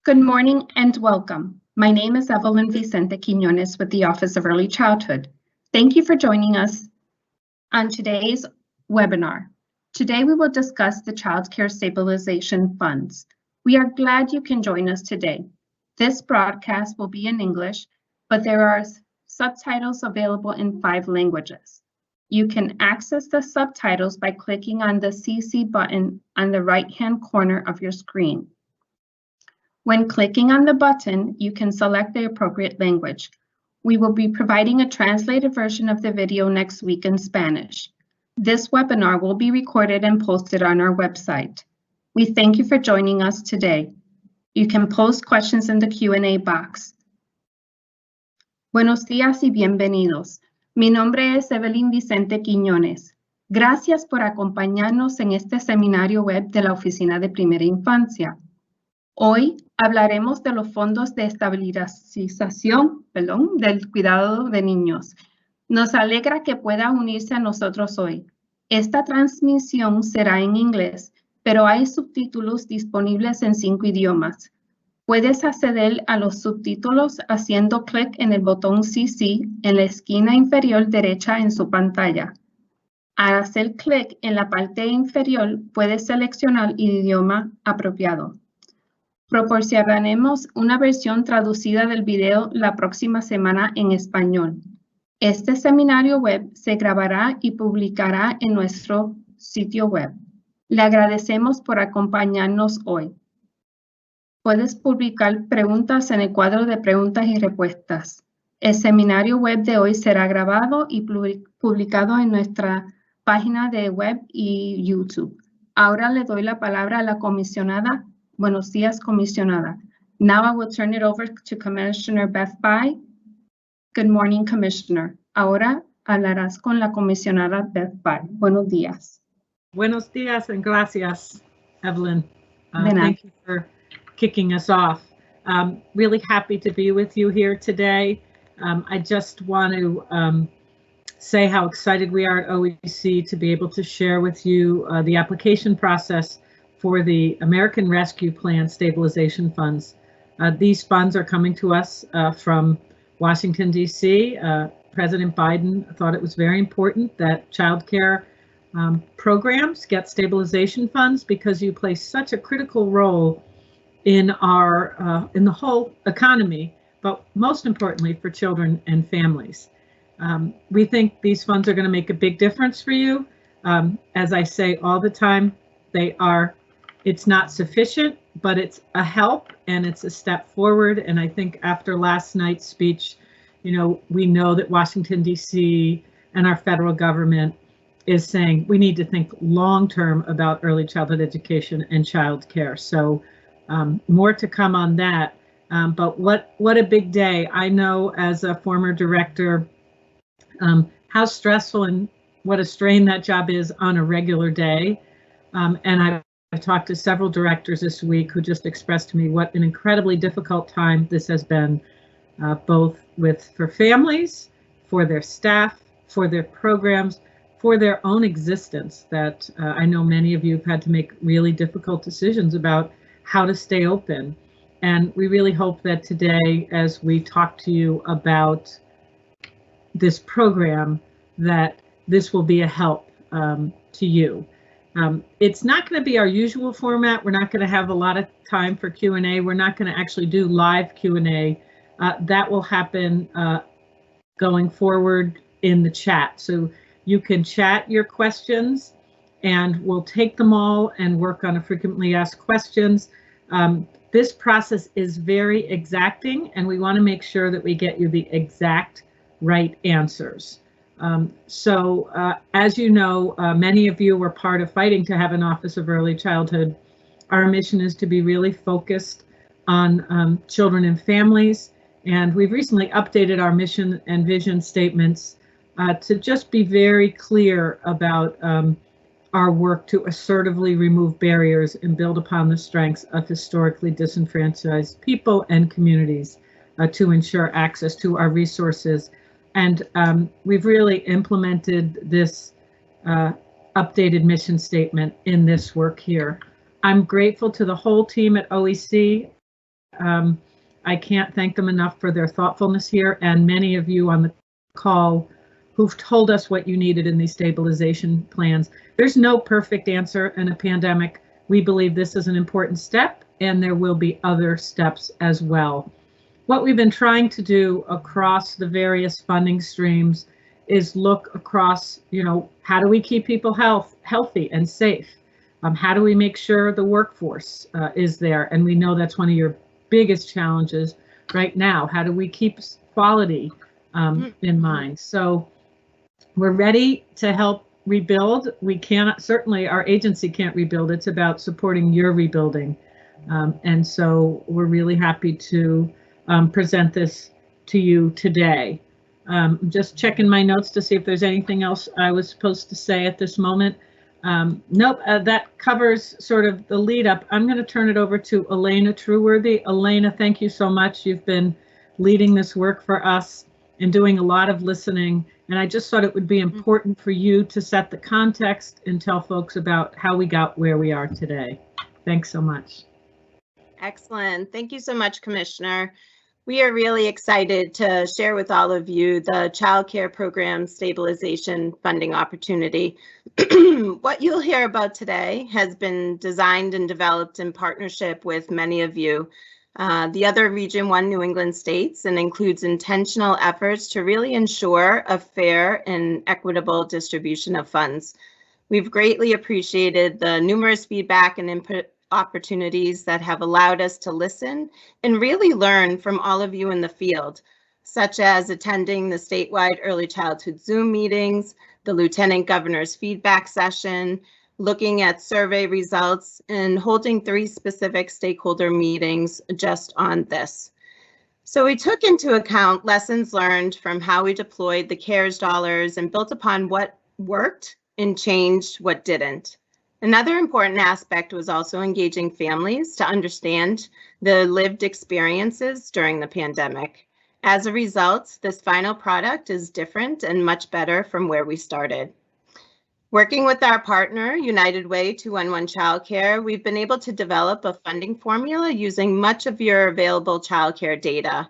Good morning and welcome. My name is Evelyn Vicente Quiñones with the Office of Early Childhood. Thank you for joining us on today's webinar. Today we will discuss the Child Care Stabilization Funds. We are glad you can join us today. This broadcast will be in English, but there are subtitles available in 5 languages. You can access the subtitles by clicking on the CC button on the right-hand corner of your screen. When clicking on the button, you can select the appropriate language. We will be providing a translated version of the video next week in Spanish. This webinar will be recorded and posted on our website. We thank you for joining us today. You can post questions in the Q&A box. Buenos días y bienvenidos. Mi nombre es Evelyn Vicente Quiñones. Gracias por acompañarnos en este seminario web de la Oficina de Primera Infancia. Hoy hablaremos de los fondos de estabilización, del cuidado de niños. Nos alegra que pueda unirse a nosotros hoy. Esta transmisión será en inglés, pero hay subtítulos disponibles en 5 idiomas. Puedes acceder a los subtítulos haciendo clic en el botón CC en la esquina inferior derecha en su pantalla. Al hacer clic en la parte inferior, puedes seleccionar el idioma apropiado. Proporcionaremos una versión traducida del video la próxima semana en español. Este seminario web se grabará y publicará en nuestro sitio web. Le agradecemos por acompañarnos hoy. Puedes publicar preguntas en el cuadro de preguntas y respuestas. El seminario web de hoy será grabado y publicado en nuestra página de web y YouTube. Ahora le doy la palabra a la comisionada. Buenos días, comisionada. Now I will turn it over to Commissioner Beth Bai. Good morning, Commissioner. Ahora hablarás con la comisionada Beth Bai. Buenos días. Buenos días and gracias, Evelyn. Thank you for kicking us off. Really happy to be with you here today. I just want to say how excited we are at OEC to be able to share with you the application process for the American Rescue Plan Stabilization Funds. These funds are coming to us from Washington, D.C. President Biden thought it was very important that child care programs get stabilization funds because you play such a critical role in our in the whole economy, but most importantly for children and families. We think these funds are going to make a big difference for you. As I say all the time, it's not sufficient, but it's a help and it's a step forward. And I think after last night's speech, we know that Washington, D.C. and our federal government is saying we need to think long-term about early childhood education and child care. So more to come on that. But what a big day. I know as a former director how stressful and what a strain that job is on a regular day. And I've talked to several directors this week who just expressed to me what an incredibly difficult time this has been, both for families, for their staff, for their programs, for their own existence, that I know many of you have had to make really difficult decisions about how to stay open. And we really hope that today, as we talk to you about this program, that this will be a help to you. It's not going to be our usual format. We're not going to have a lot of time for Q&A. We're not going to actually do live Q&A. That will happen going forward in the chat. So you can chat your questions and we'll take them all and work on a frequently asked questions. This process is very exacting and we want to make sure that we get you the exact right answers. As you know, many of you were part of fighting to have an Office of Early Childhood. Our mission is to be really focused on children and families, and we've recently updated our mission and vision statements to just be very clear about our work to assertively remove barriers and build upon the strengths of historically disenfranchised people and communities to ensure access to our resources. And we've really implemented this updated mission statement in this work here. I'm grateful to the whole team at OEC I can't thank them enough for their thoughtfulness here, and many of you on the call who've told us what you needed in these stabilization plans. There's no perfect answer in a pandemic. We believe this is an important step, and there will be other steps as well. What we've been trying to do across the various funding streams is look across, how do we keep people healthy and safe? How do we make sure the workforce is there? And we know that's one of your biggest challenges right now. How do we keep quality in mind? So we're ready to help rebuild. We cannot, certainly our agency can't rebuild. It's about supporting your rebuilding. And so we're really happy to present this to you today. Just checking my notes to see if there's anything else I was supposed to say at this moment. Nope, that covers sort of the lead up. I'm going to turn it over to Elena Trueworthy. Elena, thank you so much. You've been leading this work for us and doing a lot of listening. And I just thought it would be important for you to set the context and tell folks about how we got where we are today. Thanks so much. Excellent. Thank you so much, Commissioner. We are really excited to share with all of you the Child Care Program Stabilization funding opportunity. What you'll hear about today has been designed and developed in partnership with many of you, the other Region 1 New England states, and includes intentional efforts to really ensure a fair and equitable distribution of funds. We've greatly appreciated the numerous feedback and input opportunities that have allowed us to listen and really learn from all of you in the field, such as attending the statewide early childhood Zoom meetings, the Lieutenant Governor's feedback session, looking at survey results, and holding 3 specific stakeholder meetings just on this. So we took into account lessons learned from how we deployed the CARES dollars and built upon what worked and changed what didn't. Another important aspect was also engaging families to understand the lived experiences during the pandemic. As a result, this final product is different and much better from where we started. Working with our partner, United Way 211 Childcare, we've been able to develop a funding formula using much of your available childcare data,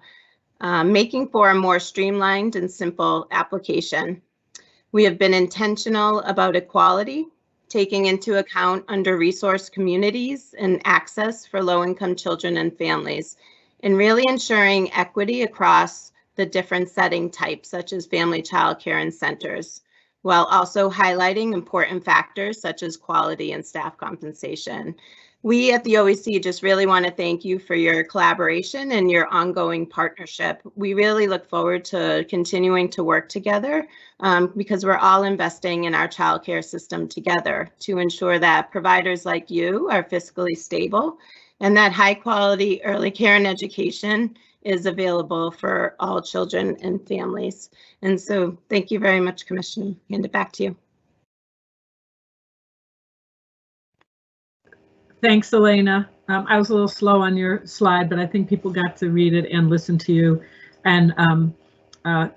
making for a more streamlined and simple application. We have been intentional about equality, taking into account under-resourced communities and access for low-income children and families, and really ensuring equity across the different setting types, such as family childcare and centers, while also highlighting important factors such as quality and staff compensation. We at the OEC just really want to thank you for your collaboration and your ongoing partnership. We really look forward to continuing to work together because we're all investing in our childcare system together to ensure that providers like you are fiscally stable and that high quality early care and education is available for all children and families. And so thank you very much, Commissioner. Hand it back to you. Thanks, Elena. I was a little slow on your slide, but I think people got to read it and listen to you. And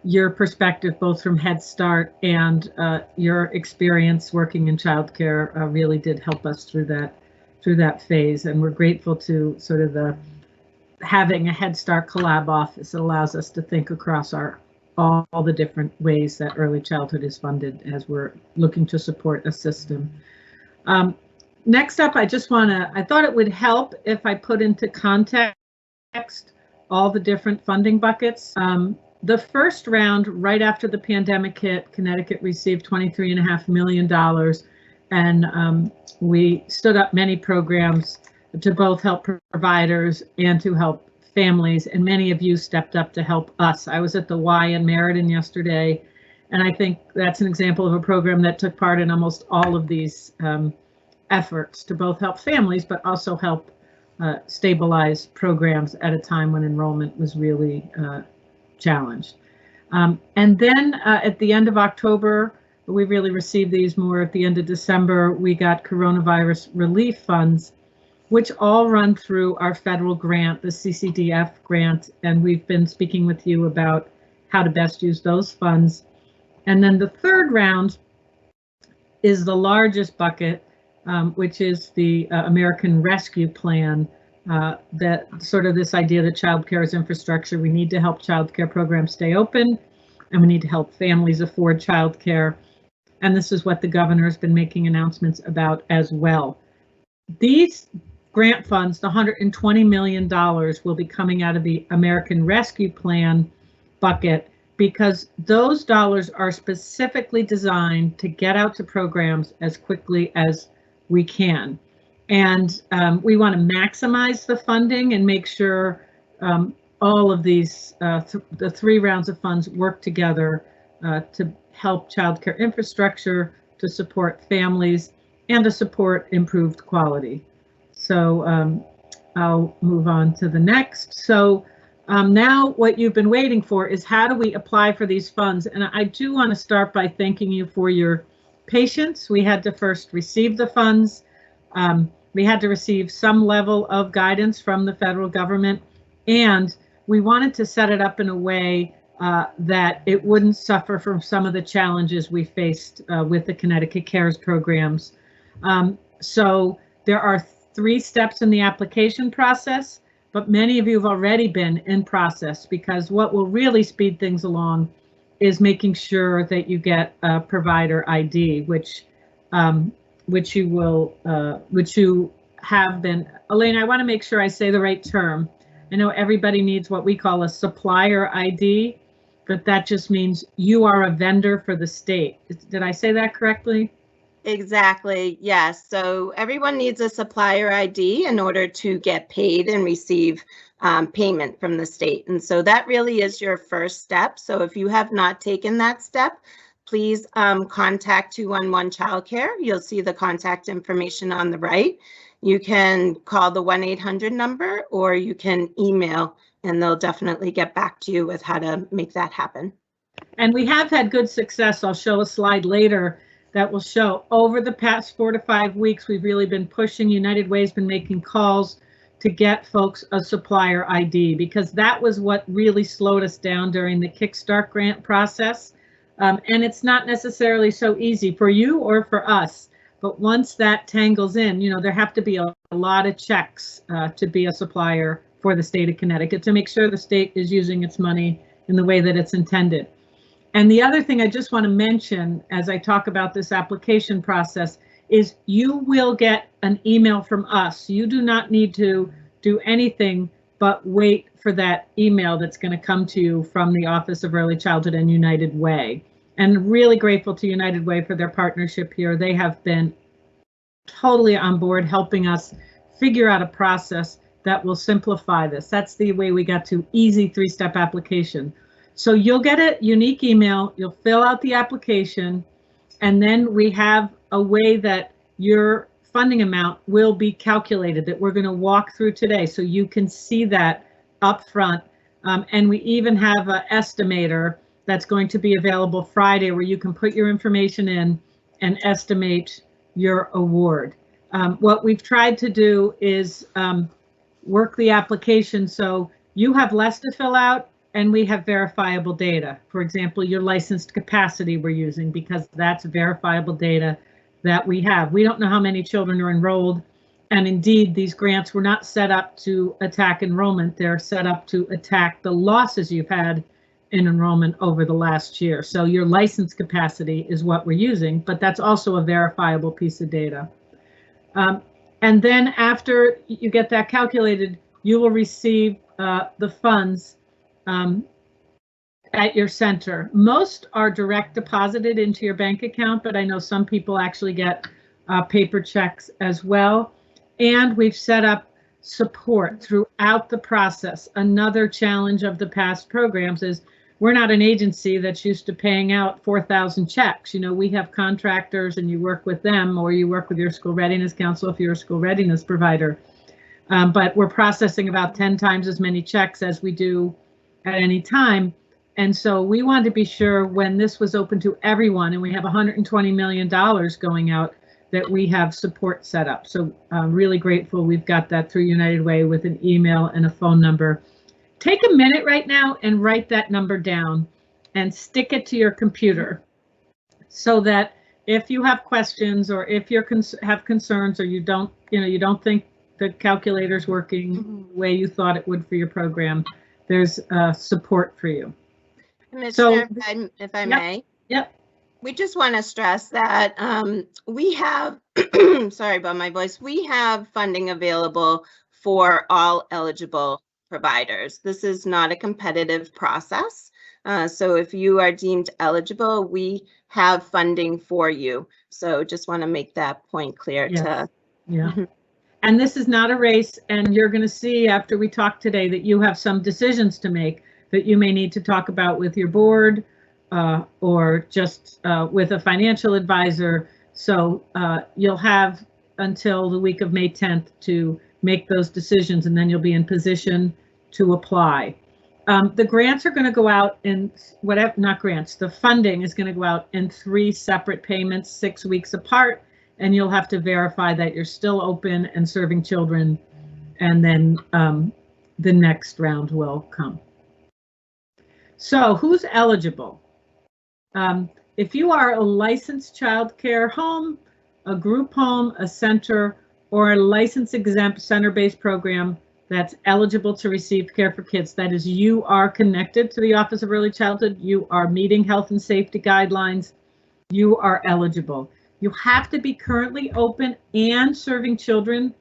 your perspective, both from Head Start and your experience working in childcare, really did help us through that phase. And we're grateful to sort of having a Head Start collab office that allows us to think across all the different ways that early childhood is funded as we're looking to support a system. Next up, I thought it would help if I put into context all the different funding buckets. The first round, right after the pandemic hit, Connecticut received $23.5 million, and we stood up many programs to both help providers and to help families, and many of you stepped up to help us. I was at the Y in Meriden yesterday, and I think that's an example of a program that took part in almost all of these efforts to both help families, but also help stabilize programs at a time when enrollment was really challenged. And then at the end of October, we really received these more at the end of December, we got coronavirus relief funds, which all run through our federal grant, the CCDF grant, and we've been speaking with you about how to best use those funds. And then the third round is the largest bucket, which is the American Rescue Plan, that sort of this idea that childcare is infrastructure. We need to help childcare programs stay open, and we need to help families afford childcare. And this is what the governor has been making announcements about as well. These grant funds, the $120 million, will be coming out of the American Rescue Plan bucket, because those dollars are specifically designed to get out to programs as quickly as we can. And we want to maximize the funding and make sure all of these, the 3 rounds of funds work together to help childcare infrastructure, to support families, and to support improved quality. So I'll move on to the next. So now what you've been waiting for is, how do we apply for these funds? And I do want to start by thanking you for your patience. We had to first receive the funds. We had to receive some level of guidance from the federal government, and we wanted to set it up in a way that it wouldn't suffer from some of the challenges we faced with the Connecticut CARES programs. So there are 3 steps in the application process, but many of you have already been in process, because what will really speed things along is making sure that you get a provider ID, which you have been. Elaine, I want to make sure I say the right term. I know everybody needs what we call a supplier ID, but that just means you are a vendor for the state. Did I say that correctly? Exactly, yes. So everyone needs a supplier ID in order to get paid and receive payment from the state. And so that really is your first step. So if you have not taken that step, please contact 211 Childcare. You'll see the contact information on the right. You can call the 1-800 number, or you can email, and they'll definitely get back to you with how to make that happen. And we have had good success. I'll show a slide later that will show over the past 4 to 5 weeks, we've really been pushing. United Way's been making calls to get folks a supplier ID, because that was what really slowed us down during the Kickstart grant process. And it's not necessarily so easy for you or for us, but once that tangles in, you know, there have to be a lot of checks to be a supplier for the state of Connecticut, to make sure the state is using its money in the way that it's intended. And the other thing I just want to mention as I talk about this application process is, you will get an email from us. You do not need to do anything but wait for that email that's going to come to you from the Office of Early Childhood and United Way. And really grateful to United Way for their partnership here. They have been totally on board helping us figure out a process that will simplify this. That's the way we got to easy 3-step application. So you'll get a unique email, you'll fill out the application, and then we have a way that your funding amount will be calculated that we're going to walk through today, so you can see that up front. And we even have an estimator that's going to be available Friday, where you can put your information in and estimate your award. What we've tried to do is work the application so you have less to fill out, and we have verifiable data. For example, your licensed capacity we're using, because that's verifiable data that we have. We don't know how many children are enrolled, and indeed these grants were not set up to attack enrollment. They're set up to attack the losses you've had in enrollment over the last year. So your licensed capacity is what we're using, but that's also a verifiable piece of data. And then after you get that calculated, you will receive the funds at your center. Most are direct deposited into your bank account, but I know some people actually get paper checks as well. And we've set up support throughout the process. Another challenge of the past programs is, we're not an agency that's used to paying out 4,000 checks. You know, we have contractors and you work with them, or you work with your school readiness council if you're a school readiness provider. But we're processing about 10 times as many checks as we do at any time. And so we wanted to be sure, when this was open to everyone, and we have $120 million going out, that we have support set up. So I'm really grateful we've got that through United Way with an email and a phone number. Take a minute right now and write that number down and stick it to your computer, so that if you have questions, or if you have concerns, or you don't think the calculator's working the way you thought it would for your program, there's support for you. Commissioner, if I may. Yep. We just want to stress that we have, sorry about my voice, we have funding available for all eligible providers. This is not a competitive process. So if you are deemed eligible, we have funding for you. So just want to make that point clear. Yes. Yeah. And this is not a race, and you're going to see after we talk today that you have some decisions to make that you may need to talk about with your board or just with a financial advisor. So you'll have until the week of May 10th to make those decisions, and then you'll be in position to apply. The grants are going to go out in not grants, the funding is going to go out in 3 separate payments, 6 weeks apart, and you'll have to verify that you're still open and serving children, and then the next round will come. So who's eligible? If you are a licensed child care home, a group home, a center, or a license exempt center-based program that's eligible to receive care for kids, that is, you are connected to the Office of Early Childhood, you are meeting health and safety guidelines, you are eligible. You have to be currently open and serving children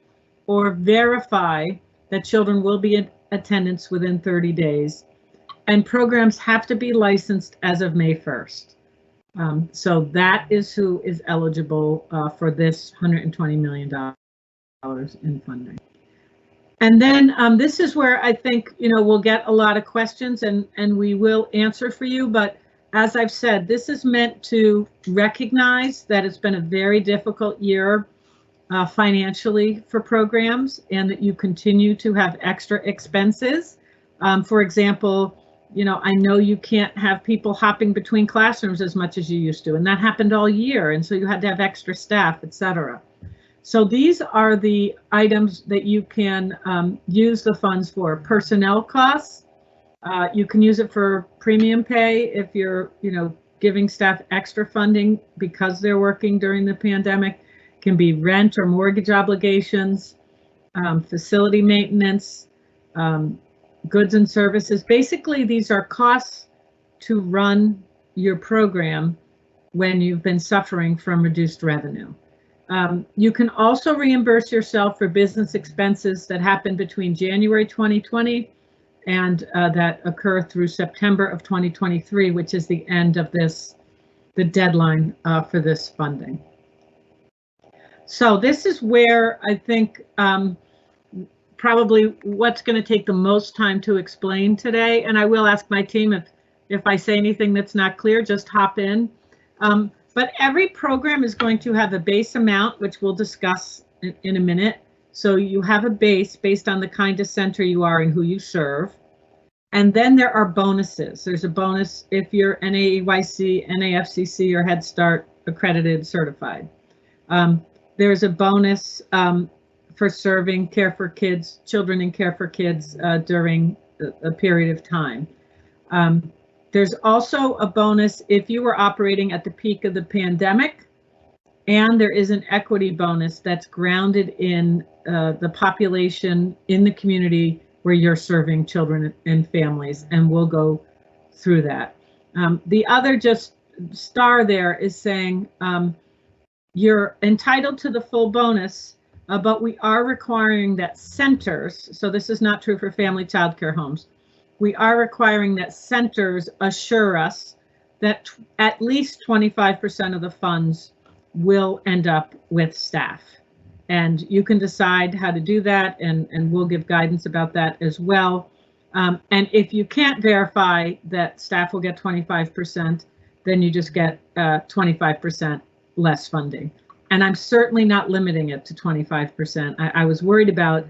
or verify that children will be in attendance within 30 days. And programs have to be licensed as of May 1st. So that is who is eligible for this $120 million in funding. And then this is where I think, we'll get a lot of questions and we will answer for you. But as I've said, this is meant to recognize that it's been a very difficult year financially for programs and that you continue to have extra expenses. For example, I know you can't have people hopping between classrooms as much as you used to, and that happened all year. And so you had to have extra staff, etc. So these are the items that you can use the funds for. Personnel costs. You can use it for premium pay if you're, giving staff extra funding because they're working during the pandemic. It can be rent or mortgage obligations, facility maintenance, goods and services. Basically, these are costs to run your program when you've been suffering from reduced revenue. You can also reimburse yourself for business expenses that happen between January 2020 and that occur through September of 2023, which is the end of the deadline for this funding. So this is where I think probably what's going to take the most time to explain today. And I will ask my team if I say anything that's not clear, just hop in. But every program is going to have a base amount, which we'll discuss in a minute. So you have a base based on the kind of center you are and who you serve. And then there are bonuses. There's a bonus if you're NAEYC, NAFCC, or Head Start accredited certified. There's a bonus for serving care for kids, children in care for kids during a period of time. There's also a bonus if you were operating at the peak of the pandemic, and there is an equity bonus that's grounded in the population in the community where you're serving children and families, and we'll go through that. The other just star there is saying you're entitled to the full bonus, but we are requiring that centers, so this is not true for family child care homes, we are requiring that centers assure us that at least 25% of the funds will end up with staff. And you can decide how to do that, and we'll give guidance about that as well. And if you can't verify that staff will get 25%, then you just get 25% less funding. And I'm certainly not limiting it to 25%. I was worried about,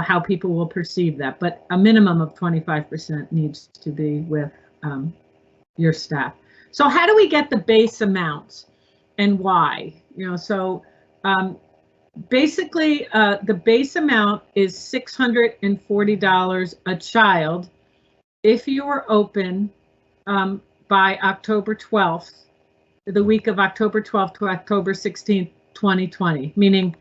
how people will perceive that, but a minimum of 25% needs to be with your staff. So how do we get the base amounts and why? Basically, the base amount is $640 a child if you are open by October 12th, the week of October 12th to October 16th, 2020, meaning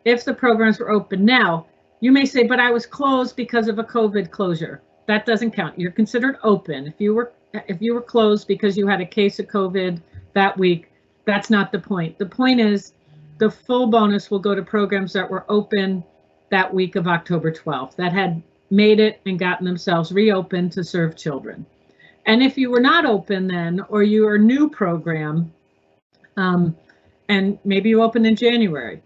if the programs were open now, you may say, but I was closed because of a COVID closure. That doesn't count. You're considered open. If you were closed because you had a case of COVID that week, that's not the point. The point is the full bonus will go to programs that were open that week of October 12th, that had made it and gotten themselves reopened to serve children. And if you were not open then, or you are a new program, and maybe you opened in January,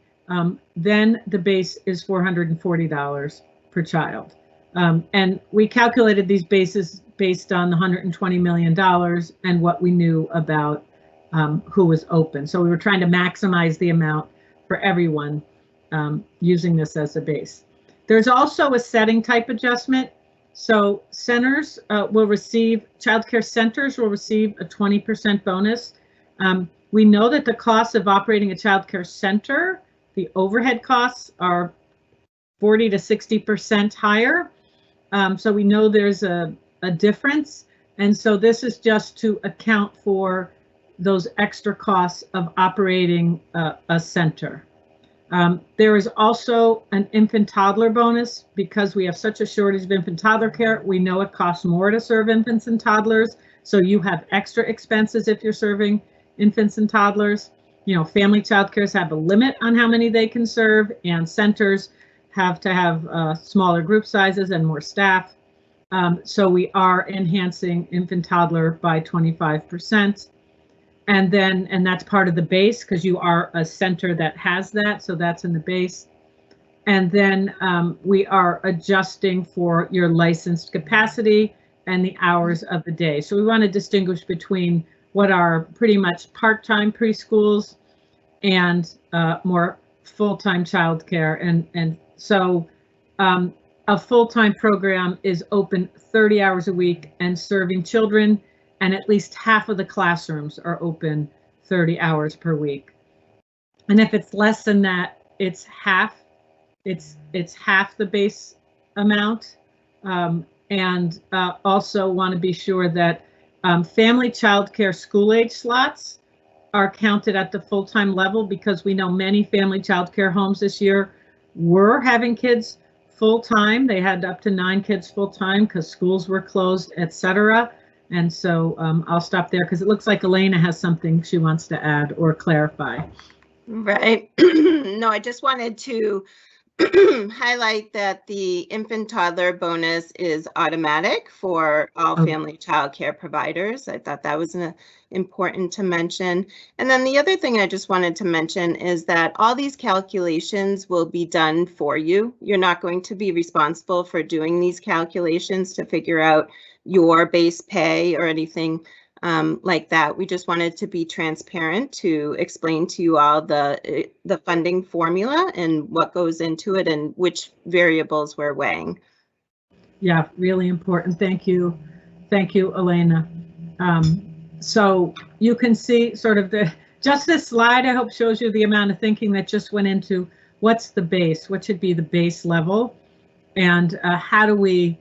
then the base is $440 per child. And we calculated these bases based on the $120 million and what we knew about who was open. So we were trying to maximize the amount for everyone using this as a base. There's also a setting type adjustment. So centers will receive, childcare centers will receive a 20% bonus. We know that the cost of operating a childcare center, the overhead costs are 40 to 60% higher. So we know there's a difference. And so this is just to account for those extra costs of operating a center. There is also an infant toddler bonus because we have such a shortage of infant toddler care. We know it costs more to serve infants and toddlers. So you have extra expenses if you're serving infants and toddlers. You know, family childcares have a limit on how many they can serve, and centers have to have smaller group sizes and more staff. So we are enhancing infant toddler by 25%. And that's part of the base because you are a center that has that. So that's in the base. And then we are adjusting for your licensed capacity and the hours of the day. So we want to distinguish between what are pretty much part-time preschools and more full-time childcare. And so a full-time program is open 30 hours a week and serving children, and at least half of the classrooms are open 30 hours per week. And if it's less than that, it's half the base amount. And also want to be sure that family childcare school age slots are counted at the full-time level, because we know many family childcare homes this year were having kids full-time. They had up to 9 kids full-time because schools were closed, etc. And so I'll stop there because it looks like Elena has something she wants to add or clarify. Right. No, I just wanted to highlight that the infant toddler bonus is automatic for all family child care providers. I thought that was important to mention. And then the other thing I just wanted to mention is that all these calculations will be done for you. You're not going to be responsible for doing these calculations to figure out your base pay or anything like that. We just wanted to be transparent to explain to you all the funding formula and what goes into it and which variables we're weighing. Yeah, really important. Thank you, Elena. So you can see sort of just this slide, I hope, shows you the amount of thinking that just went into what's the base, what should be the base level, and how do we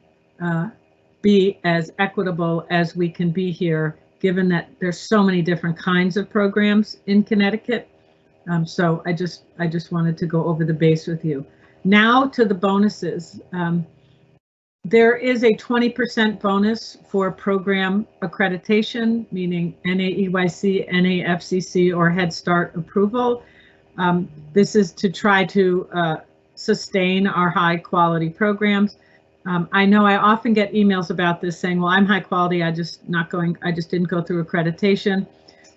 be as equitable as we can be here, given that there's so many different kinds of programs in Connecticut. So I just wanted to go over the base with you. Now to the bonuses. There is a 20% bonus for program accreditation, meaning NAEYC, NAFCC, or Head Start approval. This is to try to sustain our high quality programs. I know I often get emails about this saying, well, I'm high quality, I just didn't go through accreditation.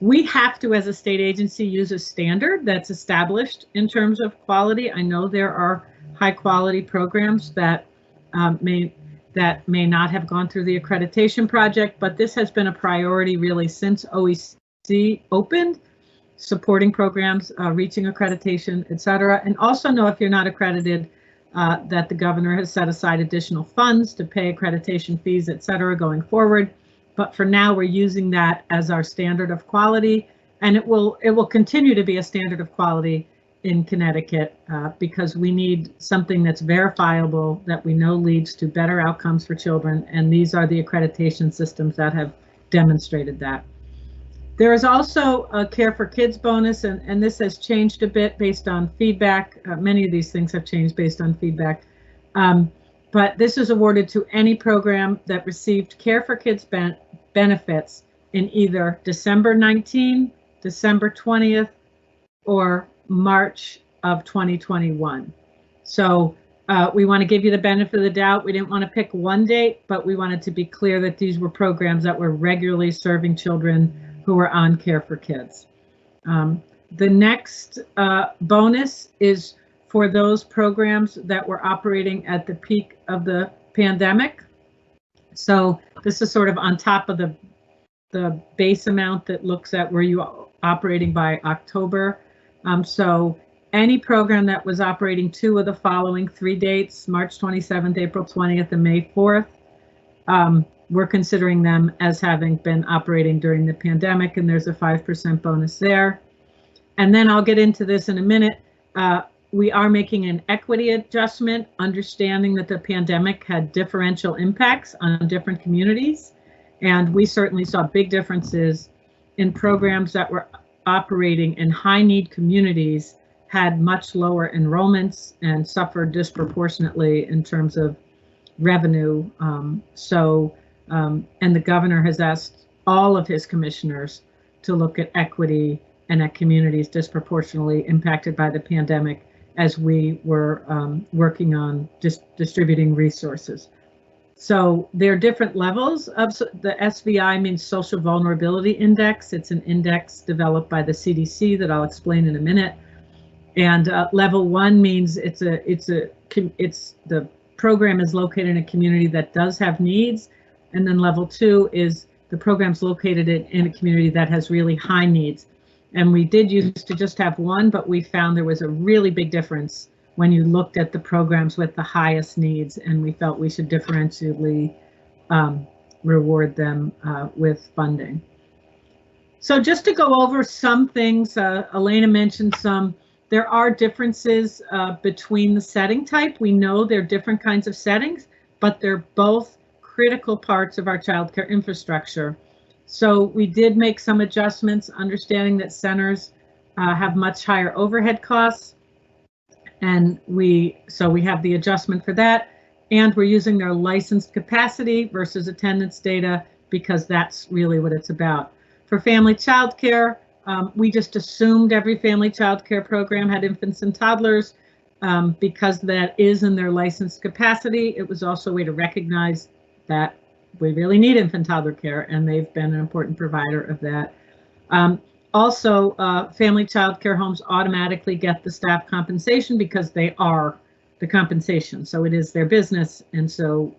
We have to, as a state agency, use a standard that's established in terms of quality. I know there are high quality programs that may not have gone through the accreditation project, but this has been a priority really since OEC opened, supporting programs reaching accreditation, etc. And also know if you're not accredited, that the governor has set aside additional funds to pay accreditation fees, etc. going forward. But for now, we're using that as our standard of quality, and it will continue to be a standard of quality in Connecticut because we need something that's verifiable that we know leads to better outcomes for children, and these are the accreditation systems that have demonstrated that. There is also a Care for Kids bonus, and this has changed a bit based on feedback. Many of these things have changed based on feedback. But this is awarded to any program that received Care for Kids benefits in either December 19, December 20th, or March of 2021. So we want to give you the benefit of the doubt. We didn't want to pick one date, but we wanted to be clear that these were programs that were regularly serving children who were on Care for Kids. The next bonus is for those programs that were operating at the peak of the pandemic. So this is sort of on top of the base amount that looks at where you are operating by October. So any program that was operating two of the following three dates, March 27th, April 20th, and May 4th, we're considering them as having been operating during the pandemic, and there's a 5% bonus there. And then I'll get into this in a minute. We are making an equity adjustment, understanding that the pandemic had differential impacts on different communities. And we certainly saw big differences in programs that were operating in high need communities, had much lower enrollments and suffered disproportionately in terms of revenue. And the governor has asked all of his commissioners to look at equity and at communities disproportionately impacted by the pandemic as we were working on distributing resources. So there are different levels of the SVI, means Social Vulnerability Index. It's an index developed by the CDC that I'll explain in a minute. And level 1 means the program is located in a community that does have needs. And then level 2 is the program's located in a community that has really high needs. And we did used to just have one, but we found there was a really big difference when you looked at the programs with the highest needs, and we felt we should differentially reward them with funding. So just to go over some things, Elena mentioned some, there are differences between the setting type. We know there are different kinds of settings, but they're both critical parts of our childcare infrastructure. So we did make some adjustments, understanding that centers have much higher overhead costs. And so we have the adjustment for that. And we're using their licensed capacity versus attendance data because that's really what it's about. For family childcare, we just assumed every family childcare program had infants and toddlers because that is in their licensed capacity. It was also a way to recognize that we really need infant toddler care, and they've been an important provider of that. Also, family child care homes automatically get the staff compensation because they are the compensation. So it is their business, and so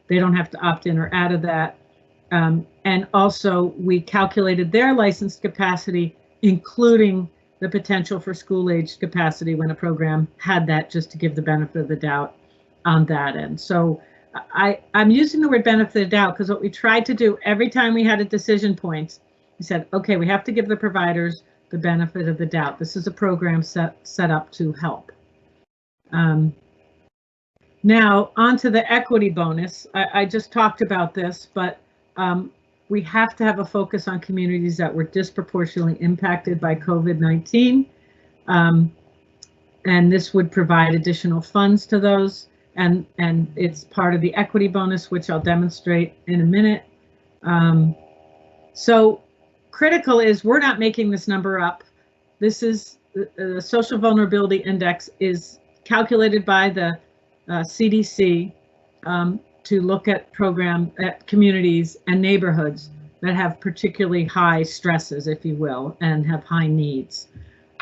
they don't have to opt in or out of that. And also, we calculated their licensed capacity, including the potential for school-age capacity when a program had that, just to give the benefit of the doubt on that end. So I'm using the word benefit of the doubt because what we tried to do every time we had a decision point, we said, okay, we have to give the providers the benefit of the doubt. This is a program set up to help. Now, onto the equity bonus. I just talked about this, but we have to have a focus on communities that were disproportionately impacted by COVID-19. And this would provide additional funds to those. And it's part of the equity bonus, which I'll demonstrate in a minute. So critical is we're not making this number up. This is the Social Vulnerability Index is calculated by the CDC to look at communities and neighborhoods that have particularly high stresses, if you will, and have high needs.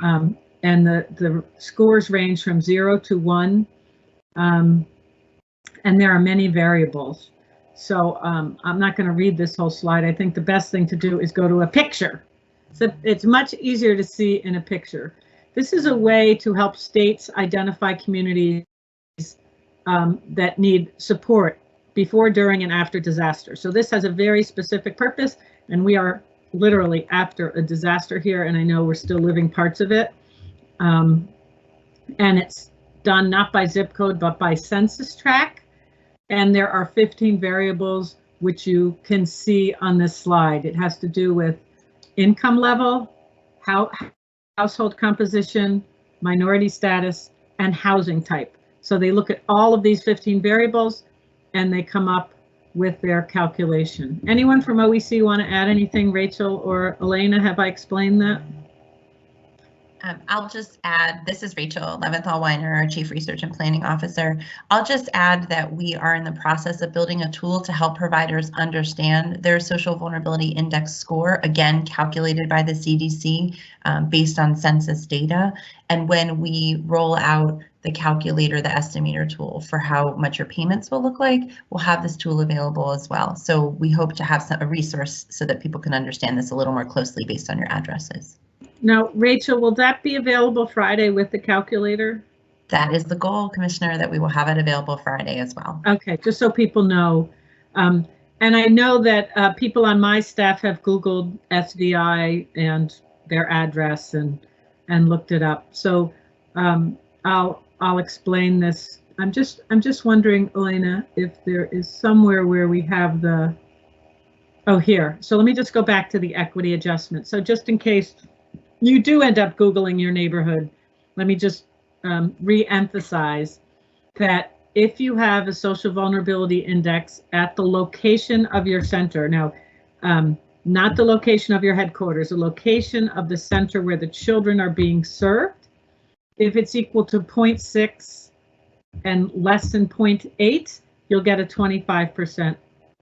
And the scores range from 0 to 1. And there are many variables. So I'm not going to read this whole slide. I think the best thing to do is go to a picture. So it's much easier to see in a picture. This is a way to help states identify communities that need support before, during, and after disaster. So this has a very specific purpose, and we are literally after a disaster here, and I know we're still living parts of it. And it's done not by zip code, but by census tract. And there are 15 variables which you can see on this slide. It has to do with income level, household composition, minority status, and housing type. So they look at all of these 15 variables and they come up with their calculation. Anyone from OEC want to add anything? Rachel or Elena, have I explained that? I'll just add, this is Rachel Leventhal-Weiner, our Chief Research and Planning Officer. I'll just add that we are in the process of building a tool to help providers understand their social vulnerability index score, again, calculated by the CDC based on census data. And when we roll out the calculator, the estimator tool for how much your payments will look like, we'll have this tool available as well. So we hope to have a resource so that people can understand this a little more closely based on your addresses. Now, Rachel, will that be available Friday with the calculator? That is the goal, Commissioner, that we will have it available Friday as well. Okay, just so people know. And I know that people on my staff have Googled SVI and their address and looked it up. So I'll explain this. I'm just wondering, Elena, if there is somewhere where we have the, oh, here. So let me just go back to the equity adjustment. So just in case you do end up Googling your neighborhood, let me just re-emphasize that if you have a social vulnerability index at the location of your center, now, not the location of your headquarters, the location of the center where the children are being served, if it's equal to 0.6 and less than 0.8, you'll get a 25%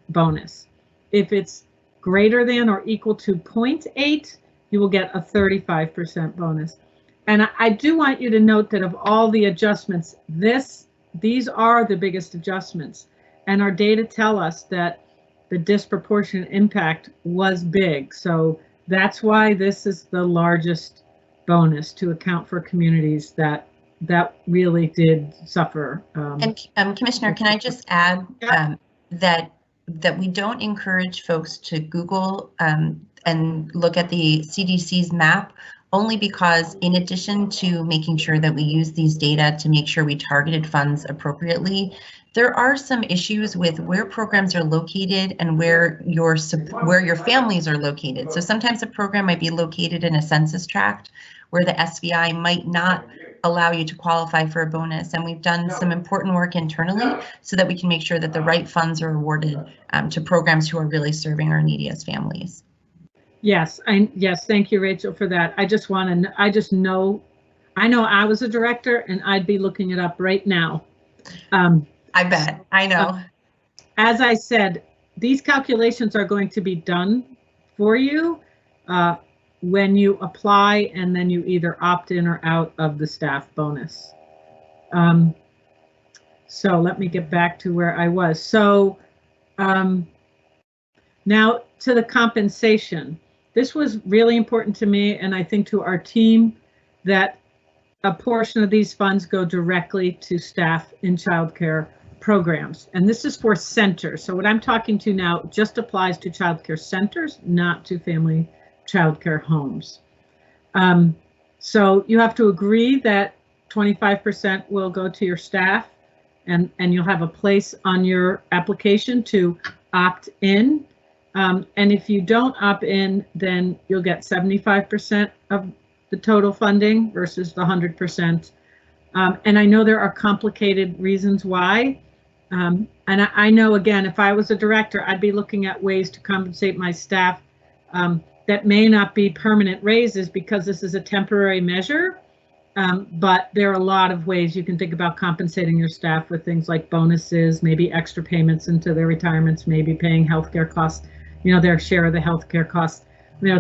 bonus. If it's greater than or equal to 0.8, you will get a 35% bonus. And I do want you to note that of all the adjustments, these are the biggest adjustments. And our data tell us that the disproportionate impact was big. So that's why this is the largest bonus to account for communities that really did suffer. And Commissioner, can I just add that we don't encourage folks to Google and look at the CDC's map, only because in addition to making sure that we use these data to make sure we targeted funds appropriately, there are some issues with where programs are located and where your families are located. So sometimes a program might be located in a census tract where the SVI might not allow you to qualify for a bonus. And we've done some important work internally so that we can make sure that the right funds are awarded to programs who are really serving our neediest families. Yes, thank you, Rachel, for that. I know I was a director and I'd be looking it up right now. I bet, I know. As I said, these calculations are going to be done for you when you apply, and then you either opt in or out of the staff bonus. So let me get back to where I was. So now to the compensation. This was really important to me, and I think to our team, that a portion of these funds go directly to staff in childcare programs. And this is for centers. So what I'm talking to now just applies to childcare centers, not to family childcare homes. So you have to agree that 25% will go to your staff, and you'll have a place on your application to opt in. And if you don't opt in, then you'll get 75% of the total funding versus the 100%. And I know there are complicated reasons why. And I know, again, if I was a director, I'd be looking at ways to compensate my staff that may not be permanent raises, because this is a temporary measure. But there are a lot of ways you can think about compensating your staff with things like bonuses, maybe extra payments into their retirements, maybe paying healthcare costs, their share of the healthcare costs.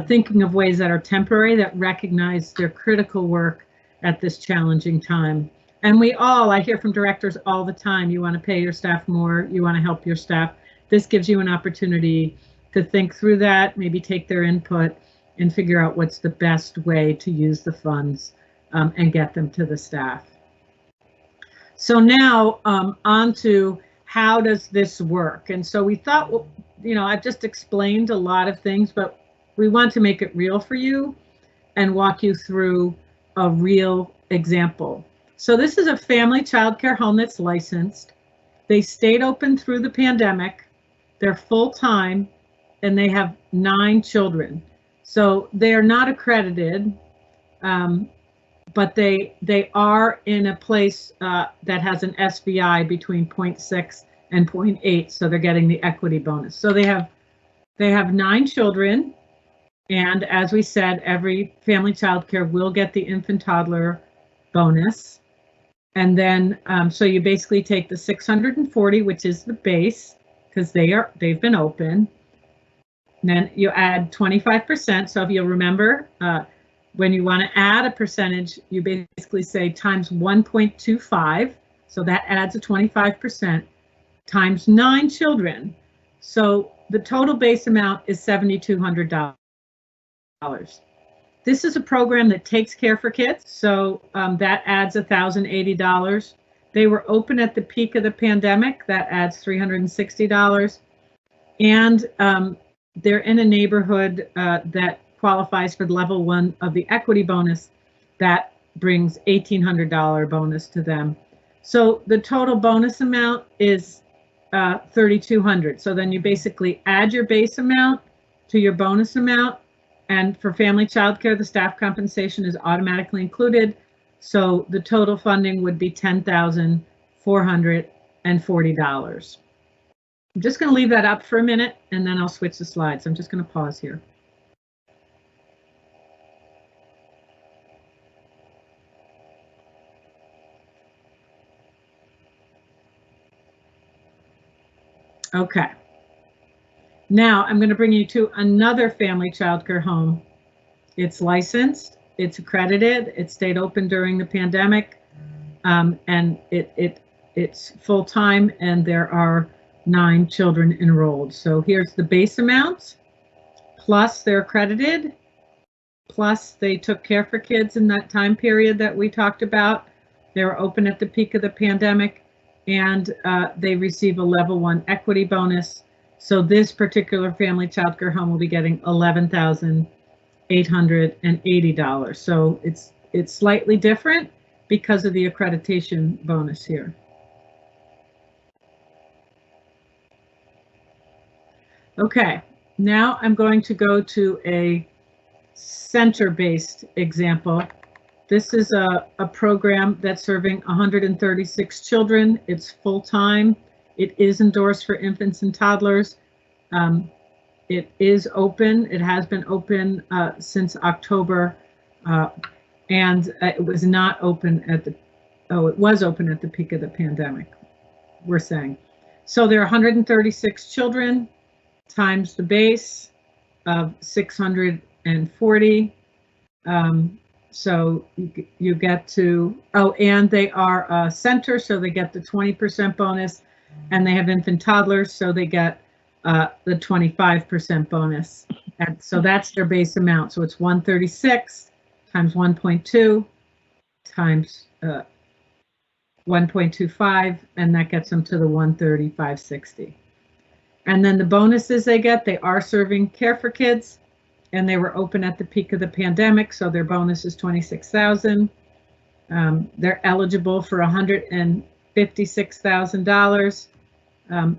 Thinking of ways that are temporary, that recognize their critical work at this challenging time. And I hear from directors all the time, you want to pay your staff more, you want to help your staff. This gives you an opportunity to think through that, maybe take their input and figure out what's the best way to use the funds and get them to the staff. So now on to how does this work? And so we thought, well, I've just explained a lot of things, but we want to make it real for you and walk you through a real example. So this is a family childcare home that's licensed. They stayed open through the pandemic. They're full-time, and they have 9 children. So they are not accredited, but but they are in a place that has an SVI between 0.6 and 0.8, so they're getting the equity bonus. So they have 9 children, and as we said, every family childcare will get the infant toddler bonus. And then, so you basically take the 640, which is the base, because they've been open. And then you add 25%. So if you'll remember, when you want to add a percentage, you basically say times 1.25. So that adds a 25% times 9 children. So the total base amount is $7,200. This is a program that takes care for kids, so that adds $1,080. They were open at the peak of the pandemic. That adds $360. And they're in a neighborhood that qualifies for level 1 of the equity bonus. That brings $1,800 bonus to them. So the total bonus amount is $3,200. So then you basically add your base amount to your bonus amount. And for family childcare, the staff compensation is automatically included. So the total funding would be $10,440. I'm just going to leave that up for a minute, and then I'll switch the slides. I'm just going to pause here. Okay. Now I'm going to bring you to another family childcare home. It's licensed, it's accredited, it stayed open during the pandemic, and it's full-time, and there are 9 children enrolled. So here's the base amounts, plus they're accredited, plus they took care for kids in that time period that we talked about. They were open at the peak of the pandemic, and they receive a level 1 equity bonus. So this particular family childcare home will be getting $11,880. So it's slightly different because of the accreditation bonus here. Okay, now I'm going to go to a center-based example. This is a program that's serving 136 children. It's full-time. It is endorsed for infants and toddlers. It is open. It has been open since October, and it was not open at the, it was open at the peak of the pandemic, we're saying. So there are 136 children times the base of 640. So you get to, and they are a center, so they get the 20% bonus. And they have infant toddlers, so they get the 25% bonus. And so that's their base amount. So it's 136 times 1.2 times 1.25, and that gets them to the 135.60. And then the bonuses they get, they are serving care for kids, and they were open at the peak of the pandemic, so their bonus is $26,000. They're eligible for $156,000.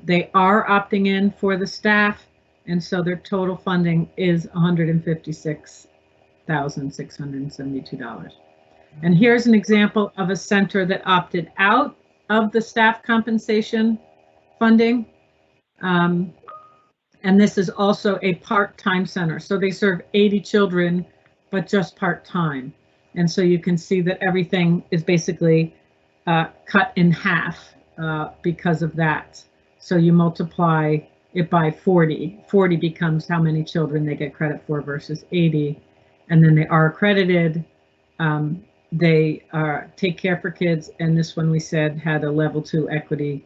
They are opting in for the staff, and so their total funding is $156,672. And here's an example of a center that opted out of the staff compensation funding. And this is also a part-time center. So they serve 80 children, but just part-time. And so you can see that everything is basically cut in half because of that. So you multiply it by 40. 40 becomes how many children they get credit for versus 80. And then they are accredited. They take care for kids. And this one we said had a level 2 equity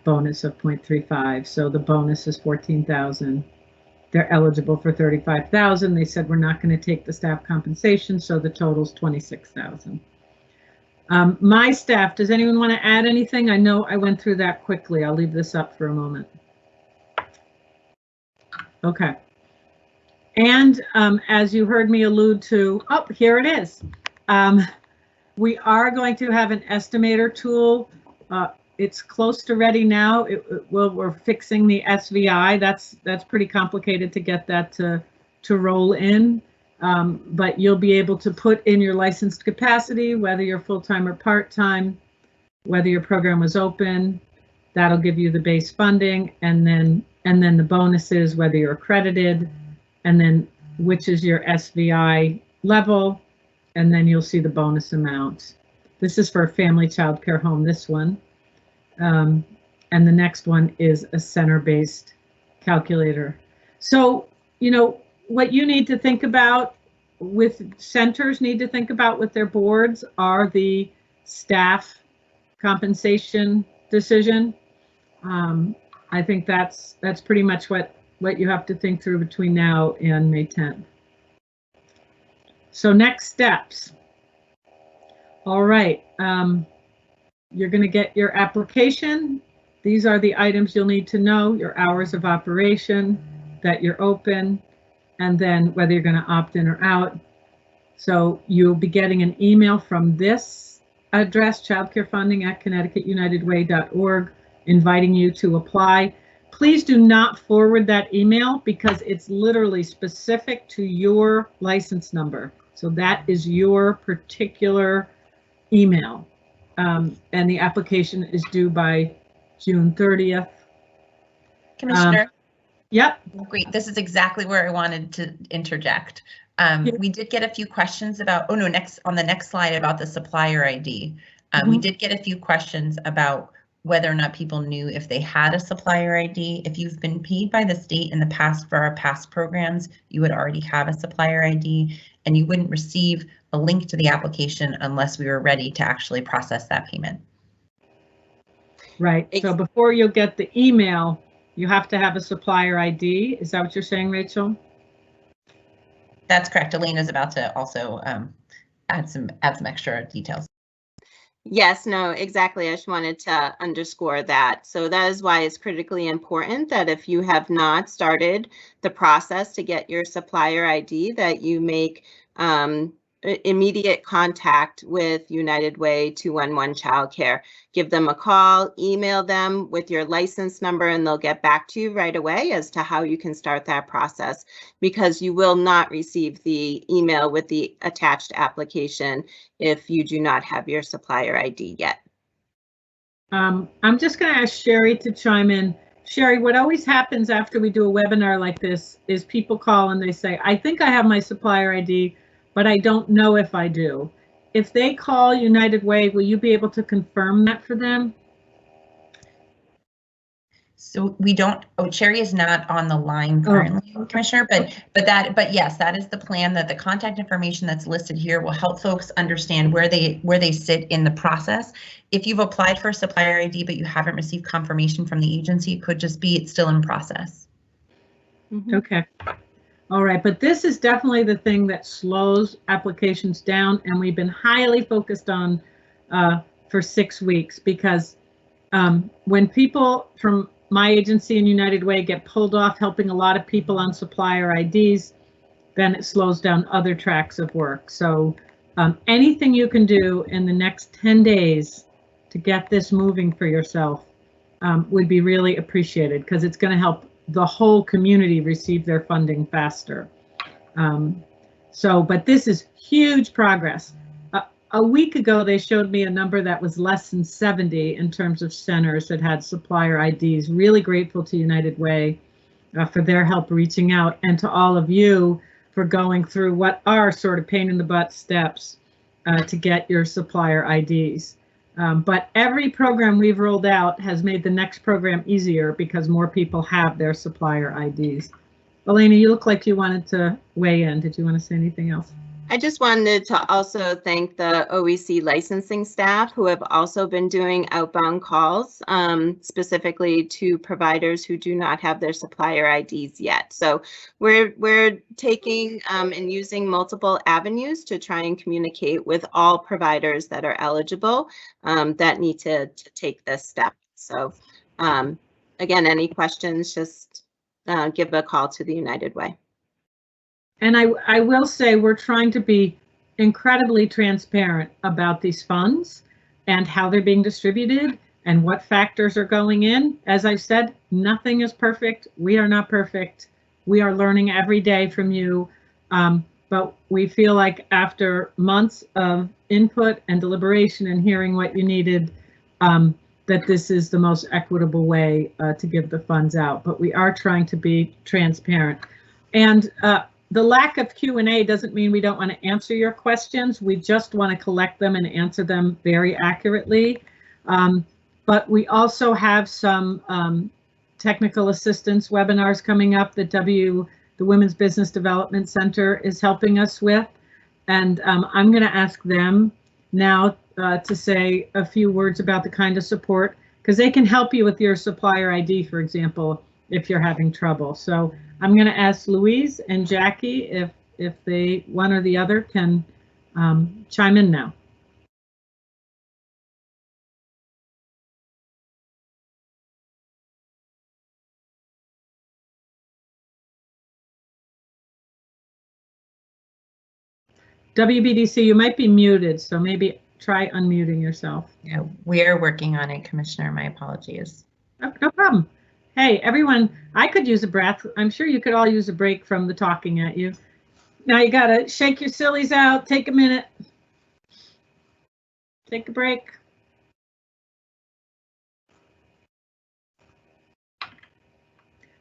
bonus of 0.35. So the bonus is $14,000. They're eligible for $35,000. They said we're not going to take the staff compensation, so the total is $26,000. My staff, does anyone want to add anything? I know I went through that quickly. I'll leave this up for a moment. Okay. And as you heard me allude to, oh, here it is. We are going to have an estimator tool. It's close to ready now. We're fixing the SVI. That's pretty complicated to get that to roll in. but you'll be able to put in your licensed capacity, whether you're full-time or part-time, whether your program was open. That'll give you the base funding, and then the bonuses, whether you're accredited, and then which is your SVI level, and then you'll see the bonus amounts. This is for a family child care home, this one. And the next one is a center-based calculator. So, you know, what you need to think about with centers need to think about with their boards are the staff compensation decision. I think that's pretty much what you have to think through between now and May 10th. So next steps. All right, you're going to get your application. These are the items you'll need to know: your hours of operation, that you're open, and then whether you're going to opt in or out. So you'll be getting an email from this address, childcarefunding@connecticutunitedway.org, inviting you to apply. Please do not forward that email because it's literally specific to your license number. So that is your particular email. And the application is due by June 30th. Commissioner? Yep. Great. This is exactly where I wanted to interject. We did get a few questions about, oh no, on the next slide about the supplier ID. We did get a few questions about whether or not people knew if they had a supplier ID. If you've been paid by the state in the past for our past programs, you would already have a supplier ID, and you wouldn't receive a link to the application unless we were ready to actually process that payment. Right. So before you'll get the email, you have to have a supplier ID. Is that what you're saying, Rachel? That's correct. Elena's about to also add some extra details. Yes, no, exactly. I just wanted to underscore that. So that is why it's critically important that if you have not started the process to get your supplier ID, that you make immediate contact with United Way 211 Childcare. Give them a call, email them with your license number, and they'll get back to you right away as to how you can start that process, because you will not receive the email with the attached application if you do not have your supplier ID yet. I'm just going to ask Sherry to chime in. Sherry, what always happens after we do a webinar like this is people call and they say, I think I have my supplier ID, but I don't know if I do. If they call United Way, will you be able to confirm that for them? So we don't, Sherry is not on the line currently, Commissioner, but yes, that is the plan, that the contact information that's listed here will help folks understand where they sit in the process. If you've applied for a supplier ID, but you haven't received confirmation from the agency, it could just be it's still in process. Okay. All right, but this is definitely the thing that slows applications down, and we've been highly focused on for 6 weeks, because when people from my agency and United Way get pulled off helping a lot of people on supplier IDs, then it slows down other tracks of work. So anything you can do in the next 10 days to get this moving for yourself would be really appreciated, because it's going to help the whole community receive their funding faster. But this is huge progress. A week ago, they showed me a number that was less than 70 in terms of centers that had supplier IDs. Really grateful to United Way for their help reaching out, and to all of you for going through what are sort of pain in the butt steps to get your supplier IDs. But every program we've rolled out has made the next program easier because more people have their supplier IDs. Elena, you look like you wanted to weigh in. Did you want to say anything else? I just wanted to also thank the OEC licensing staff who have also been doing outbound calls specifically to providers who do not have their supplier IDs yet. So we're taking and using multiple avenues to try and communicate with all providers that are eligible that need to take this step. So again, any questions, just give a call to the United Way. And I will say we're trying to be incredibly transparent about these funds and how they're being distributed and what factors are going in. As I've said, nothing is perfect. We are not perfect. We are learning every day from you. but we feel like after months of input and deliberation and hearing what you needed, that this is the most equitable way to give the funds out. But we are trying to be transparent. And the lack of Q&A doesn't mean we don't want to answer your questions. We just want to collect them and answer them very accurately. But we also have some technical assistance webinars coming up that the Women's Business Development Center is helping us with. And I'm going to ask them now to say a few words about the kind of support, because they can help you with your supplier ID, for example, if you're having trouble. So I'm going to ask Louise and Jackie if they, one or the other, can chime in now. WBDC, you might be muted, so maybe try unmuting yourself. Yeah, we are working on it, Commissioner. My apologies. No problem. Hey, everyone, I could use a breath. I'm sure you could all use a break from the talking at you. Now you gotta shake your sillies out, take a minute. Take a break.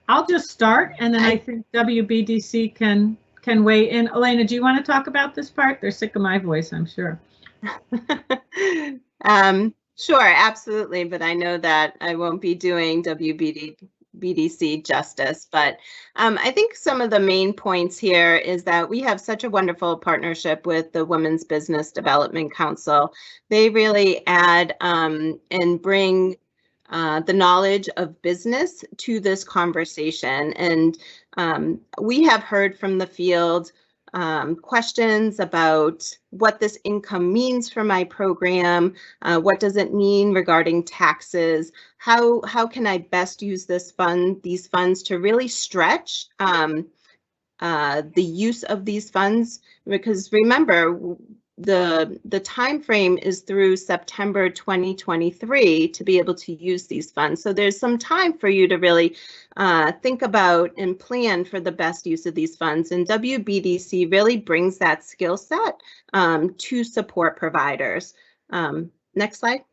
I'll just start, and then I think WBDC can weigh in. Elena, do you want to talk about this part? They're sick of my voice, I'm sure. Sure, absolutely. But I know that I won't be doing WBDC justice. But I think some of the main points here is that we have such a wonderful partnership with the Women's Business Development Council. They really add and bring the knowledge of business to this conversation. And we have heard from the field questions about what this income means for my program, what does it mean regarding taxes, how can I best use these funds to really stretch the use of these funds, because remember, the time frame is through September 2023 to be able to use these funds. So there's some time for you to really think about and plan for the best use of these funds. And WBDC really brings that skill set to support providers. Next slide.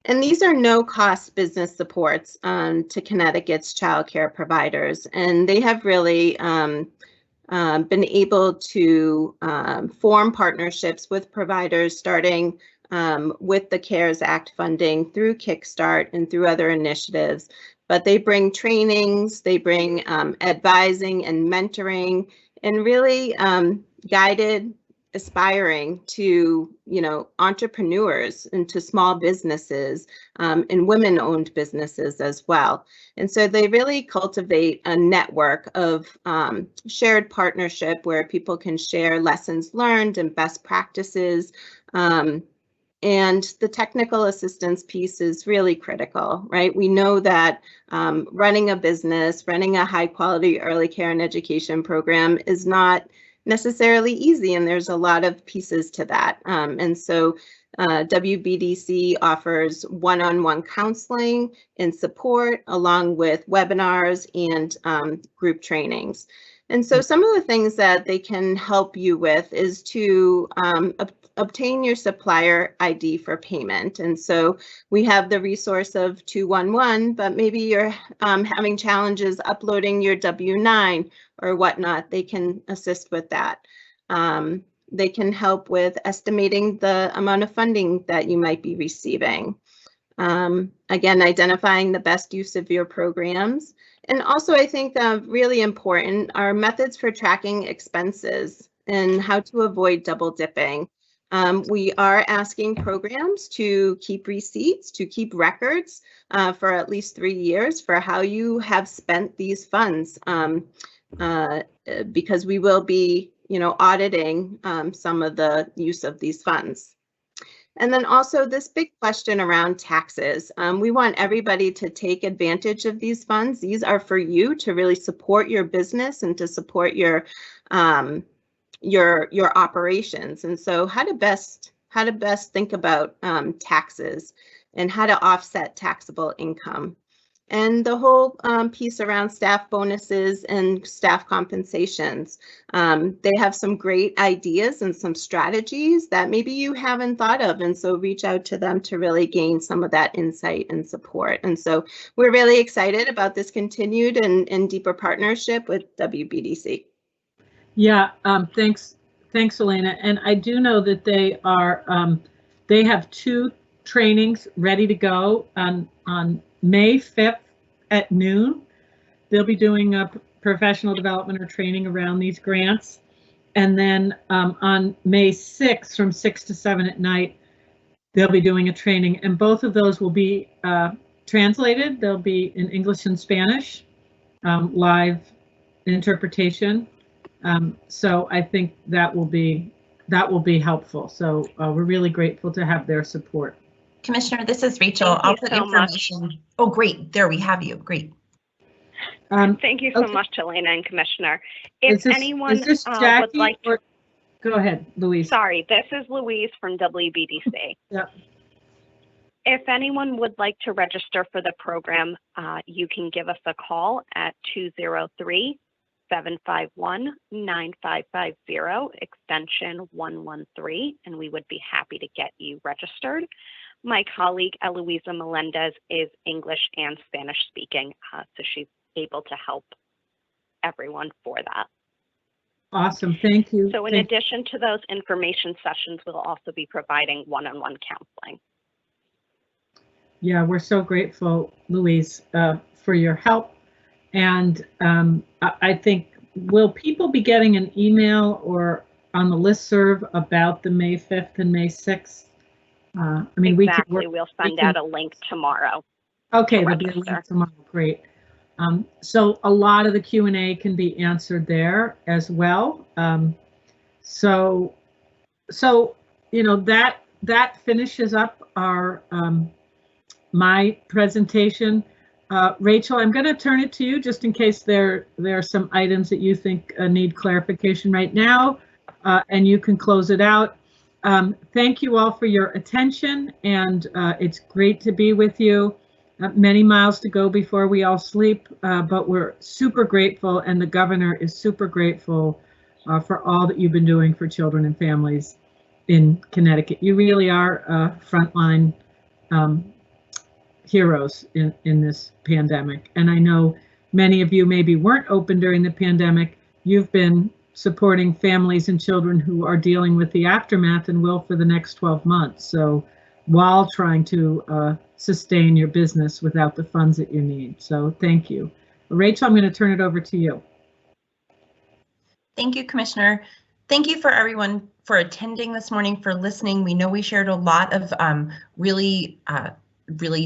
And these are no-cost business supports to Connecticut's childcare providers, and they have really been able to form partnerships with providers, starting with the CARES Act funding through Kickstart and through other initiatives. But they bring trainings, they bring advising and mentoring, and really guided aspiring to, entrepreneurs and to small businesses and women-owned businesses as well. And so they really cultivate a network of shared partnership where people can share lessons learned and best practices. And the technical assistance piece is really critical, right? We know that running a business, running a high-quality early care and education program is not necessarily easy, and there's a lot of pieces to that. And so WBDC offers one-on-one counseling and support, along with webinars and group trainings. And so some of the things that they can help you with is to obtain your supplier ID for payment. And so we have the resource of 211, but maybe you're having challenges uploading your W-9 or whatnot. They can assist with that. They can help with estimating the amount of funding that you might be receiving. Again, identifying the best use of your programs. And also, I think really important are methods for tracking expenses and how to avoid double dipping. We are asking programs to keep receipts, to keep records for at least 3 years for how you have spent these funds, because we will be, auditing some of the use of these funds. And then also this big question around taxes. We want everybody to take advantage of these funds. These are for you to really support your business and to support your operations. And so how to best think about taxes and how to offset taxable income. and the whole piece around staff bonuses and staff compensations. They have some great ideas and some strategies that maybe you haven't thought of, and so reach out to them to really gain some of that insight and support. And so we're really excited about this continued and deeper partnership with WBDC. Yeah, thanks, Elena. And I do know that they are they have 2 trainings ready to go on May 5th at noon. They'll be doing a professional development or training around these grants. And then on May 6th from 6 to 7 at night, they'll be doing a training. And both of those will be translated. They'll be in English and Spanish, live interpretation. So I think that will be helpful. So we're really grateful to have their support. Commissioner, this is Rachel. I'll put information. Oh, great. There we have you. Great. Thank you so much, Elena and Commissioner. If anyone would like to... Go ahead, Louise. Sorry, this is Louise from WBDC. Yep. If anyone would like to register for the program, you can give us a call at 203-751-9550, extension 113, and we would be happy to get you registered. My colleague, Eloisa Melendez, is English and Spanish speaking, so she's able to help everyone for that. Awesome, thank you. So in addition to those information sessions, we'll also be providing one-on-one counseling. Yeah, we're so grateful, Louise, for your help. And I think, will people be getting an email or on the listserv about the May 5th and May 6th? I mean, exactly. We'll send out a link tomorrow. Okay, there'll be a link tomorrow. Great. So a lot of the Q&A can be answered there as well. So you know, that finishes up our my presentation. Rachel, I'm going to turn it to you just in case there are some items that you think need clarification right now, and you can close it out. Thank you all for your attention, and it's great to be with you. Many miles to go before we all sleep, but we're super grateful, and the governor is super grateful for all that you've been doing for children and families in Connecticut. You really are frontline heroes in this pandemic. And I know many of you maybe weren't open during the pandemic. You've been supporting families and children who are dealing with the aftermath and will for the next 12 months. So while trying to sustain your business without the funds that you need. So thank you. Rachel, I'm going to turn it over to you. Thank you, Commissioner. Thank you for everyone for attending this morning, for listening. We know we shared a lot of really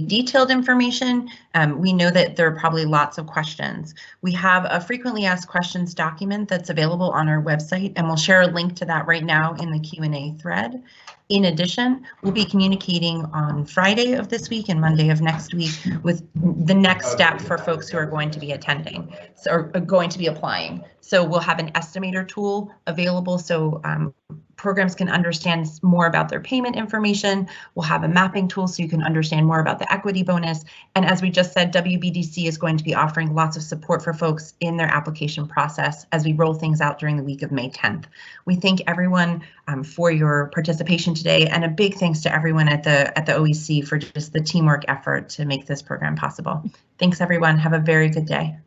detailed information. We know that there are probably lots of questions. We have a frequently asked questions document that's available on our website, and we'll share a link to that right now in the Q&A thread. In addition, we'll be communicating on Friday of this week and Monday of next week with the next step for folks who are going to be attending, or going to be applying. So we'll have an estimator tool available so programs can understand more about their payment information. We'll have a mapping tool so you can understand more about the equity bonus. And as we just said, WBDC is going to be offering lots of support for folks in their application process as we roll things out during the week of May 10th. We thank everyone for your participation today, and a big thanks to everyone at the OEC for just the teamwork effort to make this program possible. Thanks, everyone. Have a very good day.